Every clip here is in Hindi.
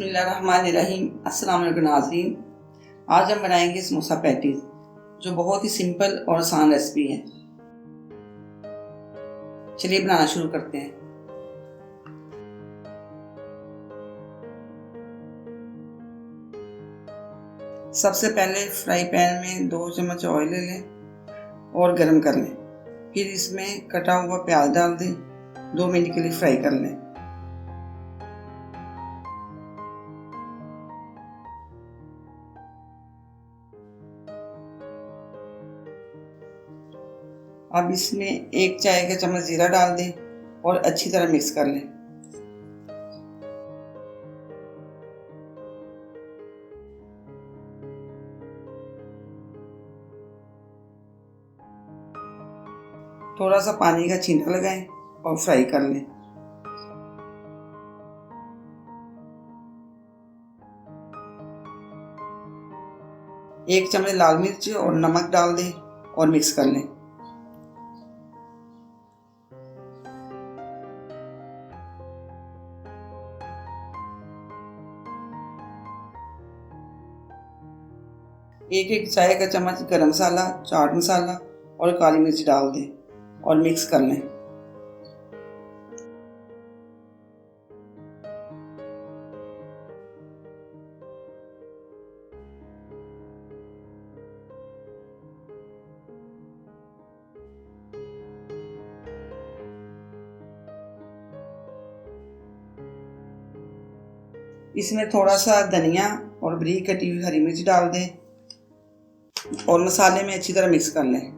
बिस्मिल्लाहिर्रहमानिर्रहीम। अस्सलाम वालेकुम नाज़रीन। आज हम बनाएंगे समोसा पैटीज़, जो बहुत ही सिंपल और आसान रेसिपी है। चलिए बनाना शुरू करते हैं। सबसे पहले फ्राई पैन में 2 चम्मच ऑयल ले लें और गरम कर लें। फिर इसमें कटा हुआ प्याज डाल दें। 2 मिनट के लिए फ्राई कर लें। अब इसमें 1 चाय का चम्मच जीरा डाल दें और अच्छी तरह मिक्स कर लें। थोड़ा सा पानी का छींटा लगाएं और फ्राई कर लें। एक चम्मच लाल मिर्च और नमक डाल दें और मिक्स कर लें। एक चाय का चम्मच गरम मसाला, चाट मसाला और काली मिर्च डाल दें और मिक्स कर लें। इसमें थोड़ा सा धनिया और बारीक कटी हुई हरी मिर्च डाल दें और मसाले में अच्छी तरह मिक्स कर लें।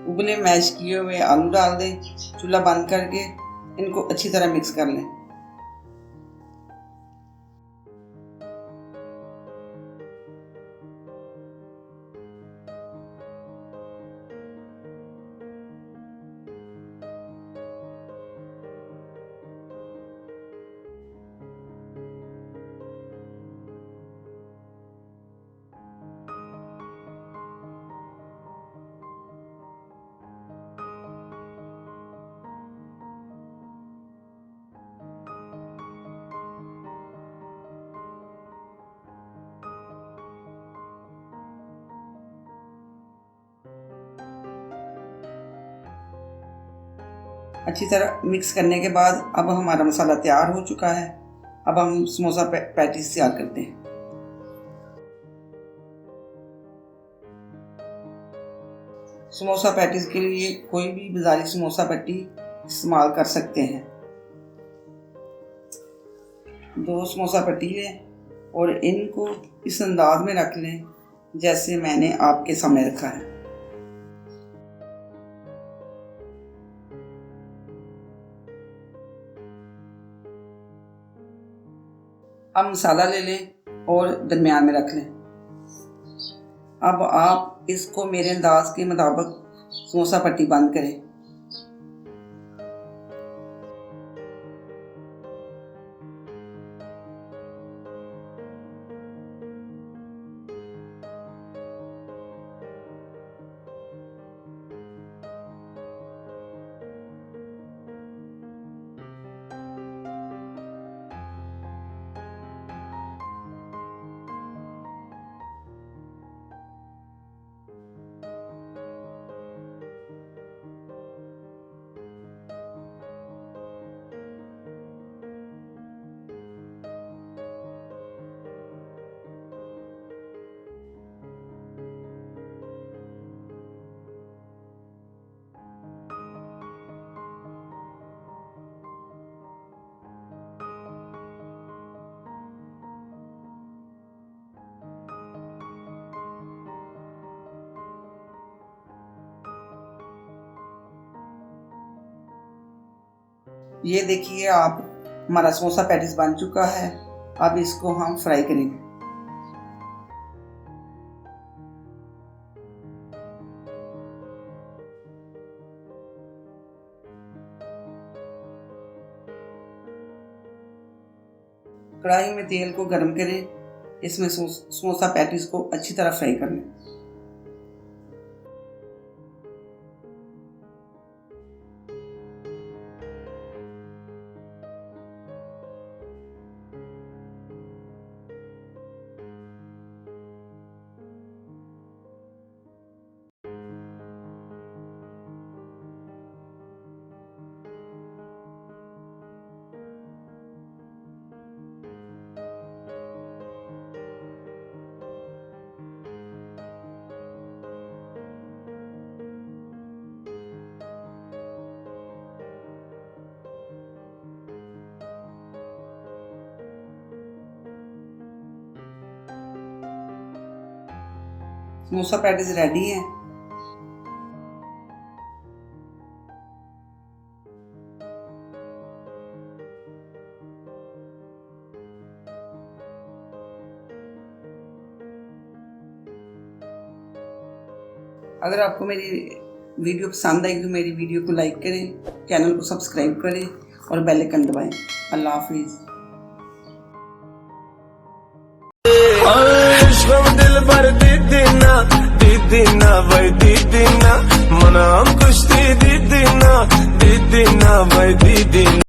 उबले मैश किए हुए आलू डाल दें। चूल्हा बंद करके इनको अच्छी तरह मिक्स कर लें। अच्छी तरह मिक्स करने के बाद अब हमारा मसाला तैयार हो चुका है। अब हम समोसा पैटीज तैयार करते हैं। समोसा पैटीज के लिए कोई भी बाजारी समोसा पट्टी इस्तेमाल कर सकते हैं। 2 समोसा पट्टी लें और इनको इस अंदाज में रख लें जैसे मैंने आपके सामने रखा है। अब मसाला ले लें और दरमियान में रख लें। अब आप इसको मेरे अंदाज के मुताबिक समोसा पट्टी बंद करें। ये देखिए आप, हमारा समोसा पैटीज बन चुका है। अब इसको हम फ्राई करेंगे। कढ़ाई में तेल को गर्म करें, इसमें समोसा पैटीज को अच्छी तरह फ्राई कर लें। समोसा पैटीज रेडी है। अगर आपको मेरी वीडियो पसंद आई तो मेरी वीडियो को लाइक करें, चैनल को सब्सक्राइब करें और बेल आइकन दबाएं। अल्लाह हाफिज़। दिल भर दीदीना भाई दीदीना मना हम कुश्ती दीदीना भाई दीदीना।